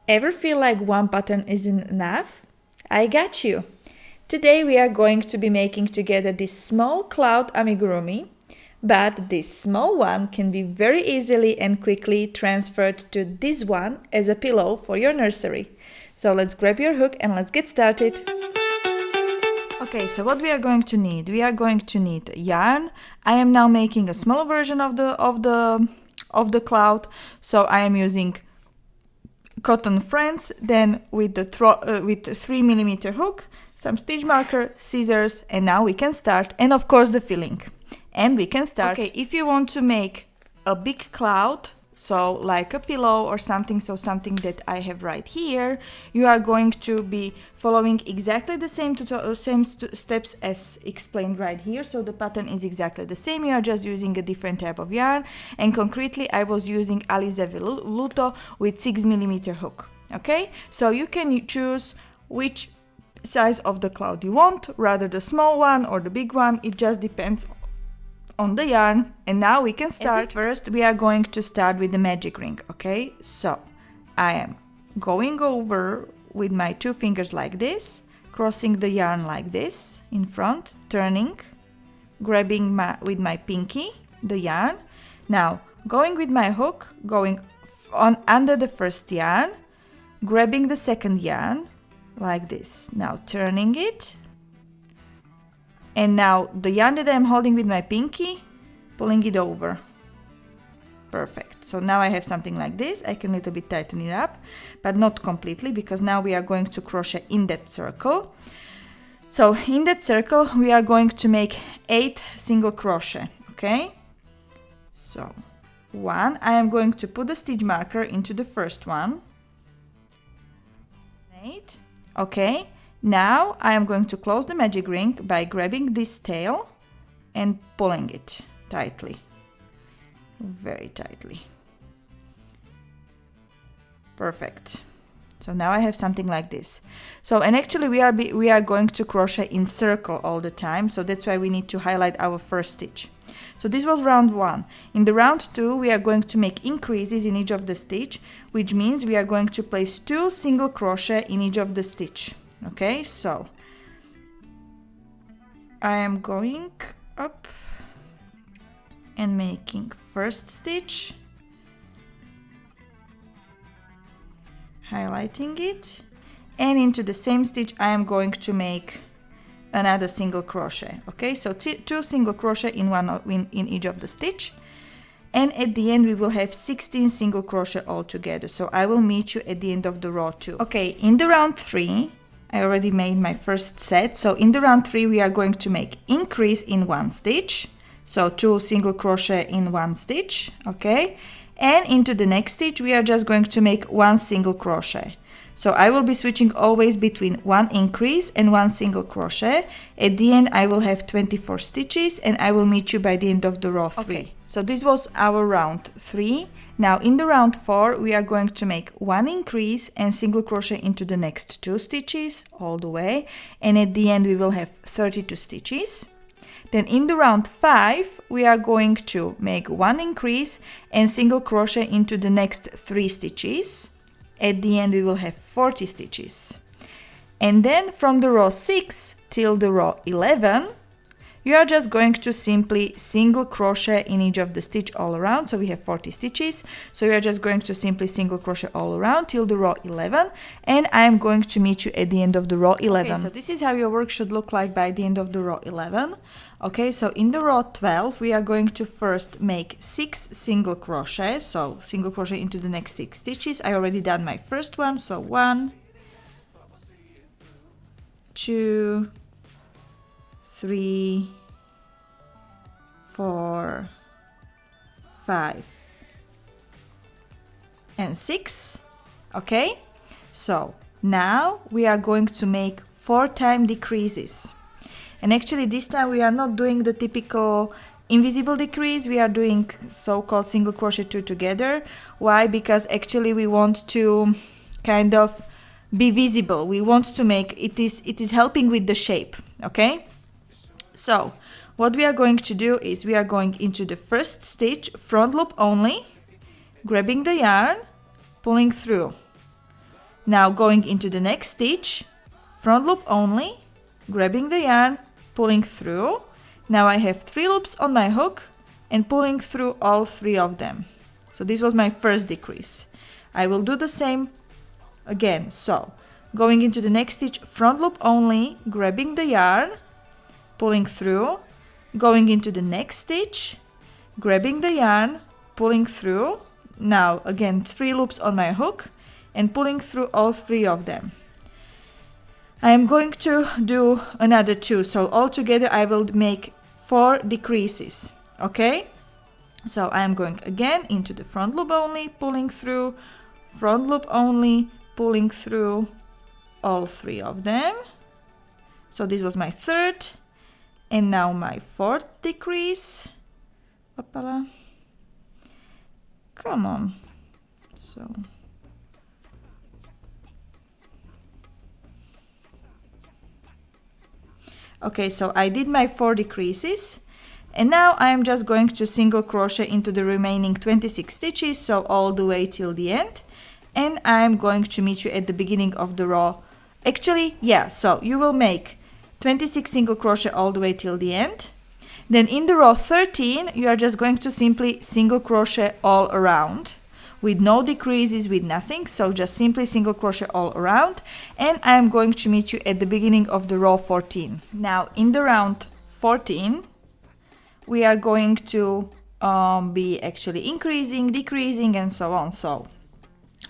Ever feel like one pattern isn't enough? I got you! Today we are going to be making together this small cloud amigurumi, but this small one can be very easily and quickly transferred to this one as a pillow for your nursery. So let's grab your hook and let's get started. Okay, so what we are going to need? We are going to need yarn. I am now making a small version of the cloud, so I am using cotton friends, then with the 3mm hook, some stitch marker, scissors, and now we can start, and of course the filling. And we can start. Okay, if you want to make a big cloud, so like a pillow or something, so something that I have right here, you are going to be following exactly the same steps as explained right here. So the pattern is exactly the same, you are just using a different type of yarn, and concretely I was using Alize Velluto with 6mm hook. Okay, so you can choose which size of the cloud you want, rather the small one or the big one, it just depends on the yarn. And now we can start. First we are going to start with the magic ring. Okay, so I am going over with my 2 fingers like this, crossing the yarn like this in front, turning, grabbing with my pinky the yarn, now going with my hook, going on under the first yarn, grabbing the second yarn like this, now turning it, and now the yarn that I'm holding with my pinky, pulling it over. Perfect. So now I have something like this. I can a little bit tighten it up, but not completely, because now we are going to crochet in that circle. So in that circle we are going to make 8 single crochet. Okay, so 1, I am going to put the stitch marker into the first one. 8. Okay, now I am going to close the magic ring by grabbing this tail and pulling it tightly, very tightly. Perfect. So now I have something like this. So, and actually we are going to crochet in circle all the time, so that's why we need to highlight our first stitch. So this was round 1. In the round 2 we are going to make increases in each of the stitch, which means we are going to place 2 single crochet in each of the stitch. Okay, so I am going up and making first stitch, highlighting it, and into the same stitch I am going to make another single crochet. Okay, so 2 single crochet in each of the stitch, and at the end we will have 16 single crochet all together. So I will meet you at the end of the row 2. Okay, in the round 3 I already made my first set, so in the round 3 we are going to make increase in 1 stitch, so 2 single crochet in 1 stitch. Okay, and into the next stitch we are just going to make 1 single crochet. So I will be switching always between 1 increase and 1 single crochet. At the end I will have 24 stitches, and I will meet you by the end of the row 3. Okay, so this was our round 3. Now in the round 4 we are going to make 1 increase and single crochet into the next 2 stitches all the way, and at the end we will have 32 stitches. Then in the round 5 we are going to make 1 increase and single crochet into the next 3 stitches. At the end we will have 40 stitches. And then from the row 6 till the row 11 you are just going to simply single crochet in each of the stitch all around. So we have 40 stitches, so you are just going to simply single crochet all around till the row 11, and I am going to meet you at the end of the row 11. Okay, so this is how your work should look like by the end of the row 11. Okay, so in the row 12 we are going to first make 6 single crochet, so single crochet into the next 6 stitches. I already done my first one, so 1, 2, 3, 4, 5, and 6. Okay, so now we are going to make 4 time decreases, and actually this time we are not doing the typical invisible decrease, we are doing so-called single crochet 2 together. Why? Because actually we want to kind of be visible, we want to make it is helping with the shape. Okay, so what we are going to do is we are going into the first stitch, front loop only, grabbing the yarn, pulling through. Now going into the next stitch, front loop only, grabbing the yarn, pulling through. Now I have 3 loops on my hook and pulling through all 3 of them. So this was my first decrease. I will do the same again. So going into the next stitch, front loop only, grabbing the yarn, pulling through, going into the next stitch, grabbing the yarn, pulling through. Now again 3 loops on my hook and pulling through all 3 of them. I am going to do another 2, so altogether I will make 4 decreases. Okay, so I am going again into the front loop only, pulling through, front loop only, pulling through all 3 of them. So this was my third, and now my 4th decrease. Opala. Come on. So okay, so I did my 4 decreases, and now I am just going to single crochet into the remaining 26 stitches, so all the way till the end, and I am going to meet you at the beginning of the row. Actually, yeah, so you will make 26 single crochet all the way till the end. Then in the row 13, you are just going to simply single crochet all around, with no decreases, with nothing, so just simply single crochet all around, and I am going to meet you at the beginning of the row 14. Now in the round 14 we are going to be actually increasing, decreasing, and so on. So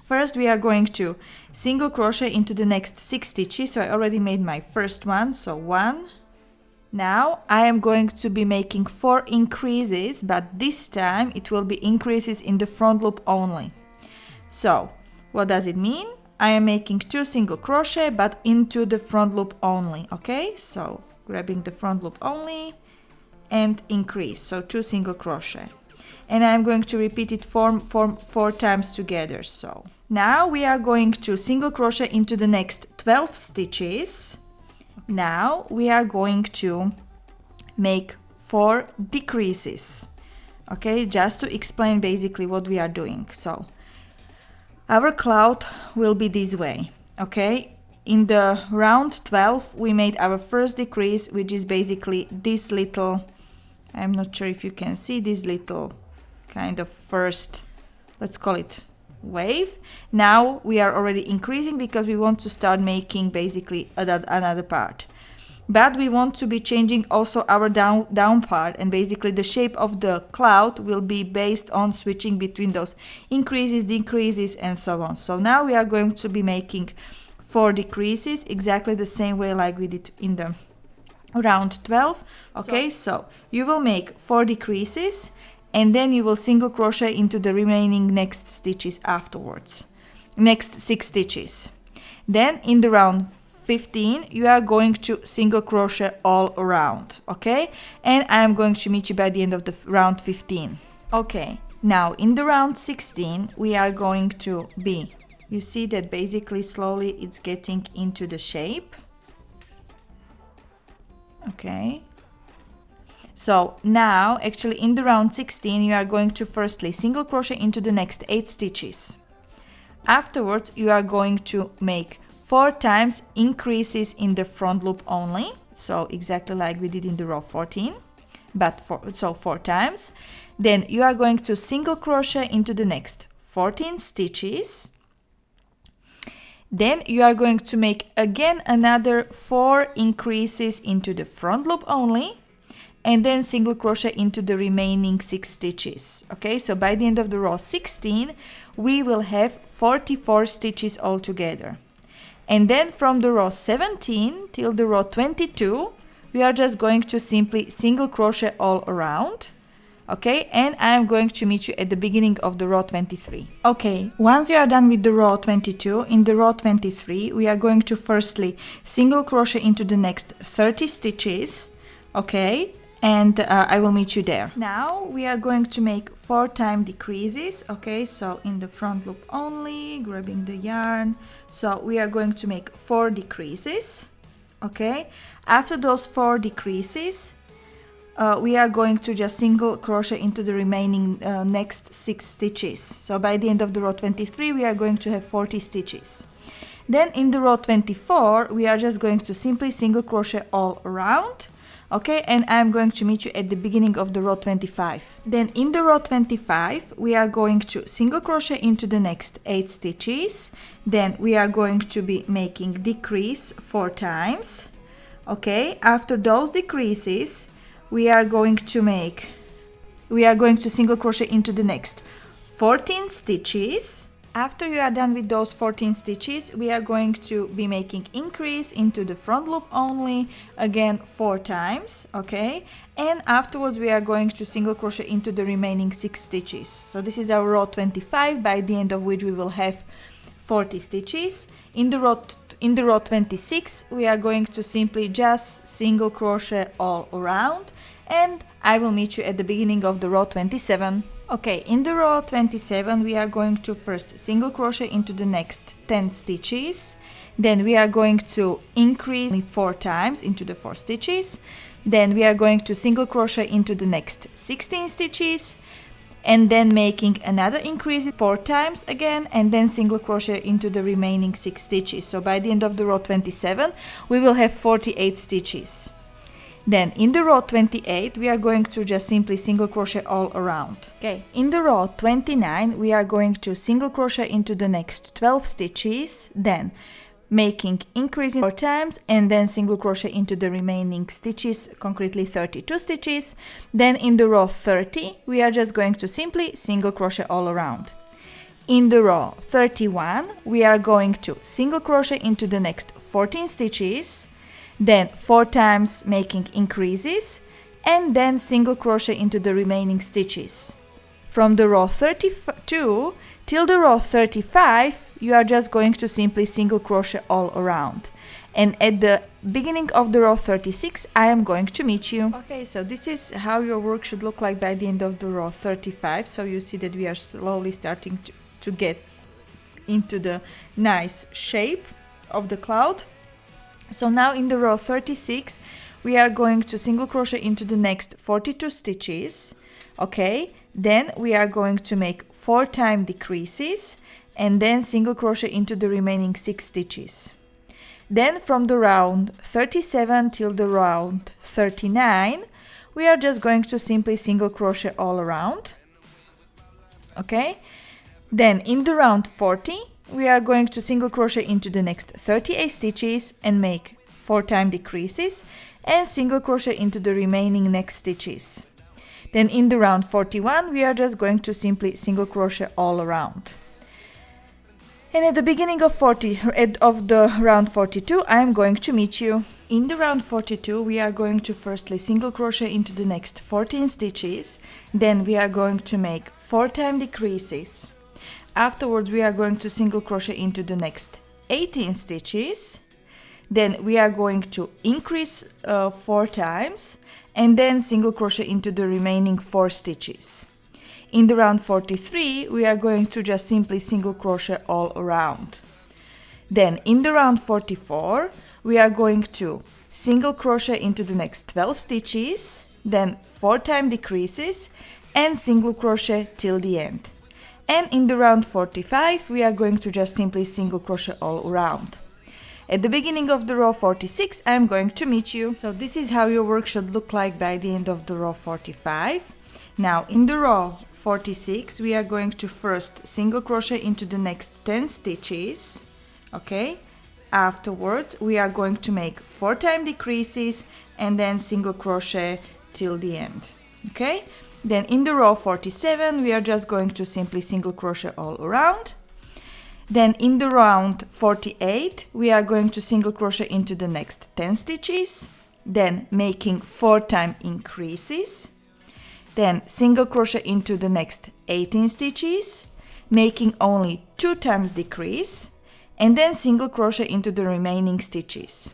first we are going to single crochet into the next 6 stitches. So I already made my first one, so 1. Now I am going to be making 4 increases, but this time it will be increases in the front loop only. So what does it mean? I am making 2 single crochet but into the front loop only. Okay, so grabbing the front loop only and increase, so 2 single crochet, and I'm going to repeat it 4 times together. So now we are going to single crochet into the next 12 stitches. Now we are going to make 4 decreases. Okay, just to explain basically what we are doing. So our cloud will be this way. Okay, in the round 12 we made our first decrease, which is basically this little, I'm not sure if you can see, this little kind of first, let's call it wave. Now we are already increasing because we want to start making basically another part, but we want to be changing also our down part, and basically the shape of the cloud will be based on switching between those increases, decreases, and so on. So now we are going to be making 4 decreases exactly the same way like we did in the round 12. Okay, so you will make 4 decreases and then you will single crochet into the remaining next stitches afterwards, next 6 stitches. Then in the round 15 you are going to single crochet all around. Okay, and I am going to meet you by the end of the round 15. Okay, now in the round 16 we are going to be, you see that basically slowly it's getting into the shape. Okay, so now actually in the round 16 you are going to firstly single crochet into the next 8 stitches. Afterwards you are going to make 4 times increases in the front loop only, so exactly like we did in the row 14, but 4 times. Then you are going to single crochet into the next 14 stitches. Then you are going to make again another 4 increases into the front loop only, and then single crochet into the remaining 6 stitches. Okay, so by the end of the row 16 we will have 44 stitches altogether. And then from the row 17 till the row 22 we are just going to simply single crochet all around. Okay, and I am going to meet you at the beginning of the row 23. Okay, once you are done with the row 22, in the row 23 we are going to firstly single crochet into the next 30 stitches. Okay, and I will meet you there. Now we are going to make 4 time decreases. Okay, so in the front loop only, grabbing the yarn, so we are going to make 4 decreases. Okay, after those 4 decreases we are going to just single crochet into the remaining next 6 stitches. So by the end of the row 23 we are going to have 40 stitches. Then in the row 24 we are just going to simply single crochet all around. Okay, and I'm going to meet you at the beginning of the row 25. Then in the row 25 we are going to single crochet into the next 8 stitches. Then we are going to be making decrease 4 times. Okay, after those decreases we are going to single crochet into the next 14 stitches. After you are done with those 14 stitches, we are going to be making increase into the front loop only, again 4 times, okay? And afterwards we are going to single crochet into the remaining 6 stitches. So this is our row 25, by the end of which we will have 40 stitches. In the row 26, we are going to simply just single crochet all around, and I will meet you at the beginning of the row 27. Okay, in the row 27 we are going to first single crochet into the next 10 stitches. Then we are going to increase 4 times into the 4 stitches. Then we are going to single crochet into the next 16 stitches, and then making another increase 4 times again, and then single crochet into the remaining 6 stitches. So by the end of the row 27 we will have 48 stitches. Then in the row 28 we are going to just simply single crochet all around. Okay, in the row 29 we are going to single crochet into the next 12 stitches, then making increasing 4 times, and then single crochet into the remaining stitches, concretely 32 stitches. Then in the row 30 we are just going to simply single crochet all around. In the row 31 we are going to single crochet into the next 14 stitches, then 4 times making increases, and then single crochet into the remaining stitches. From the row 32 till the row 35 you are just going to simply single crochet all around, and at the beginning of the row 36 I am going to meet you. Okay, so this is how your work should look like by the end of the row 35. So you see that we are slowly starting to get into the nice shape of the cloud. So now in the row 36 we are going to single crochet into the next 42 stitches. Okay, then we are going to make 4 time decreases, and then single crochet into the remaining 6 stitches. Then from the round 37 till the round 39 we are just going to simply single crochet all around. Okay, then in the round 40 we are going to single crochet into the next 38 stitches and make 4 time decreases and single crochet into the remaining next stitches. Then in the round 41 we are just going to simply single crochet all around. And at the beginning of the round 42 I am going to meet you. In the round 42 we are going to firstly single crochet into the next 14 stitches, then we are going to make 4 time decreases. Afterwards we are going to single crochet into the next 18 stitches, then we are going to increase 4 times, and then single crochet into the remaining 4 stitches. In the round 43 we are going to just simply single crochet all around. Then in the round 44 we are going to single crochet into the next 12 stitches, then 4 time decreases and single crochet till the end. And in the round 45 we are going to just simply single crochet all around. At the beginning of the row 46 I am going to meet you. So this is how your work should look like by the end of the row 45. Now in the row 46 we are going to first single crochet into the next 10 stitches. Okay, afterwards we are going to make 4 time decreases and then single crochet till the end. Okay, then in the row 47 we are just going to simply single crochet all around. Then in the round 48 we are going to single crochet into the next 10 stitches, then making 4 time increases, then single crochet into the next 18 stitches, making only 2 times decrease, and then single crochet into the remaining stitches.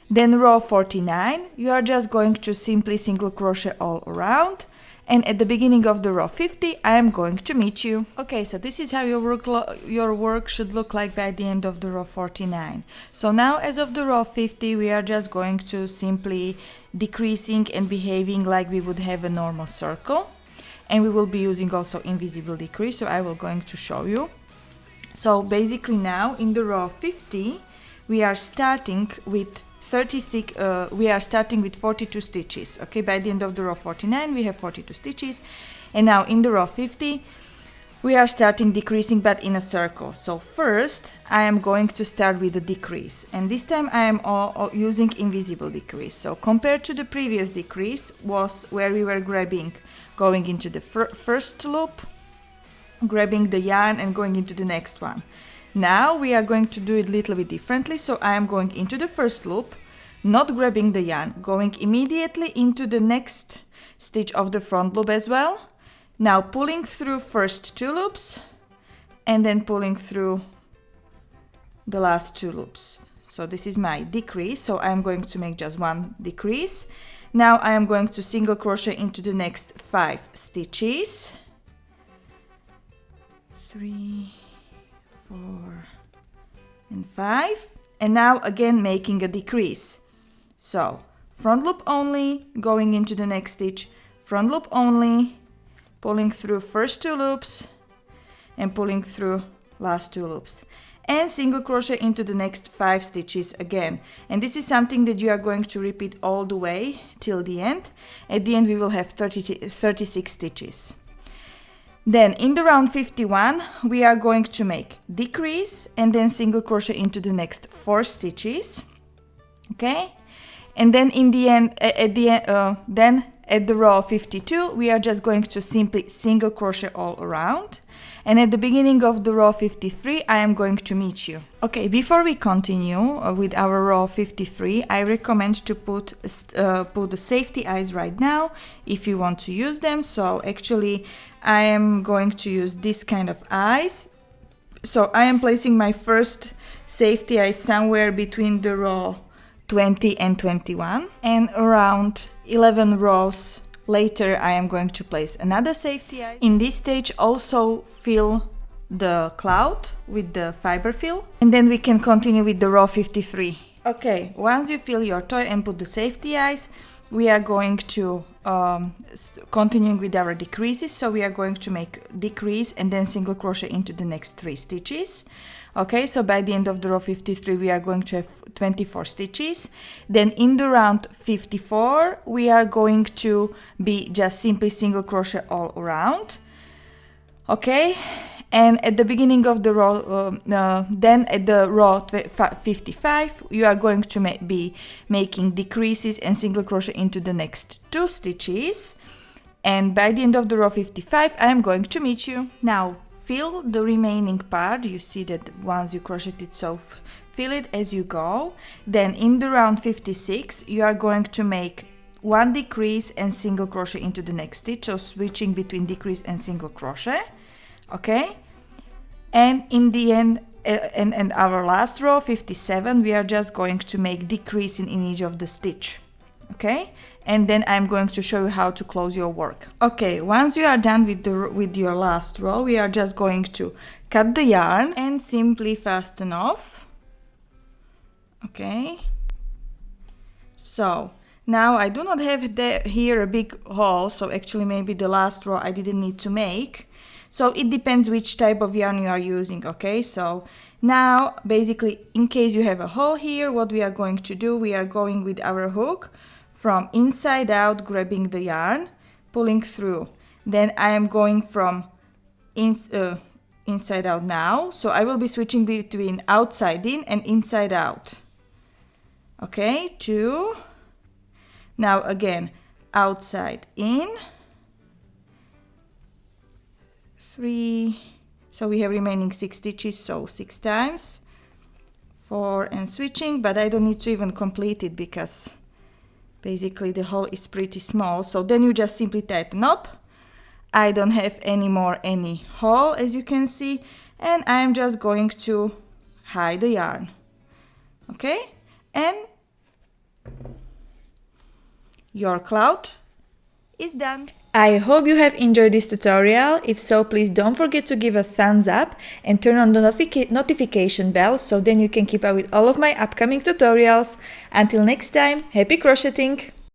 Then row 49 you are just going to simply single crochet all around, and at the beginning of the row 50 I am going to meet you. Okay, so this is how your work should look like by the end of the row 49. So now as of the row 50 we are just going to simply decreasing and behaving like we would have a normal circle, and we will be using also invisible decrease, so I will going to show you. So basically now in the row 50 we are starting with 36, we are starting with 42 stitches. Okay, by the end of the row 49 we have 42 stitches, and now in the row 50 we are starting decreasing, but in a circle. So first I am going to start with a decrease, and this time I am using invisible decrease. So compared to the previous decrease was where we were going into the first loop, grabbing the yarn and going into the next one. Now we are going to do it a little bit differently. So I am going into the first loop, not grabbing the yarn, going immediately into the next stitch of the front loop as well. Now pulling through first 2 loops and then pulling through the last 2 loops. So this is my decrease. So I am going to make just 1 decrease. Now I am going to single crochet into the next 5 stitches. 3, 4 and 5, and now again making a decrease. So front loop only, going into the next stitch, front loop only, pulling through first 2 loops and pulling through last 2 loops, and single crochet into the next 5 stitches again. And this is something that you are going to repeat all the way till the end. At the end we will have 36 stitches. Then in the round 51 we are going to make decrease and then single crochet into the next 4 stitches. Okay, and then in the end then at the row 52 we are just going to simply single crochet all around, and at the beginning of the row 53 I am going to meet you. Okay, before we continue with our row 53, I recommend to put the safety eyes right now if you want to use them. So actually I am going to use this kind of eyes. So I am placing my first safety eye somewhere between the row 20 and 21, and around 11 rows later I am going to place another safety eye. In this stage also fill the cloud with the fiber fill, and then we can continue with the row 53. Okay, once you fill your toy and put the safety eyes, we are going to continuing with our decreases. So we are going to make decrease and then single crochet into the next 3 stitches. Okay, so by the end of the row 53 we are going to have 24 stitches. Then in the round 54 we are going to be just simply single crochet all around. Okay, and at the beginning of the row, then at the row 55 you are going to be making decreases and single crochet into the next 2 stitches, and by the end of the row 55 I am going to meet you. Now fill the remaining part. You see that once you crocheted it, so fill it as you go. Then in the round 56 you are going to make 1 decrease and single crochet into the next stitch, so switching between decrease and single crochet. Okay, and in the end and our last row 57 we are just going to make decrease in each of the stitch. Okay, and then I'm going to show you how to close your work. Okay, once you are done with your last row, we are just going to cut the yarn and simply fasten off. Okay, so now I do not have here a big hole, so actually maybe the last row I didn't need to make. So it depends which type of yarn you are using. Okay, so now basically in case you have a hole here, what we are going to do, we are going with our hook from inside out, grabbing the yarn, pulling through. Then I am going from inside out now, so I will be switching between outside in and inside out. Okay, 2, now again outside in, 3, so we have remaining 6 stitches, so 6 times, 4 and switching, but I don't need to even complete it because basically the hole is pretty small. So then you just simply tighten up. I don't have any hole, as you can see, and I'm just going to hide the yarn. Okay, and your cloud is done. I hope you have enjoyed this tutorial. If so, please don't forget to give a thumbs up and turn on the notification bell so then you can keep up with all of my upcoming tutorials. Until next time, happy crocheting!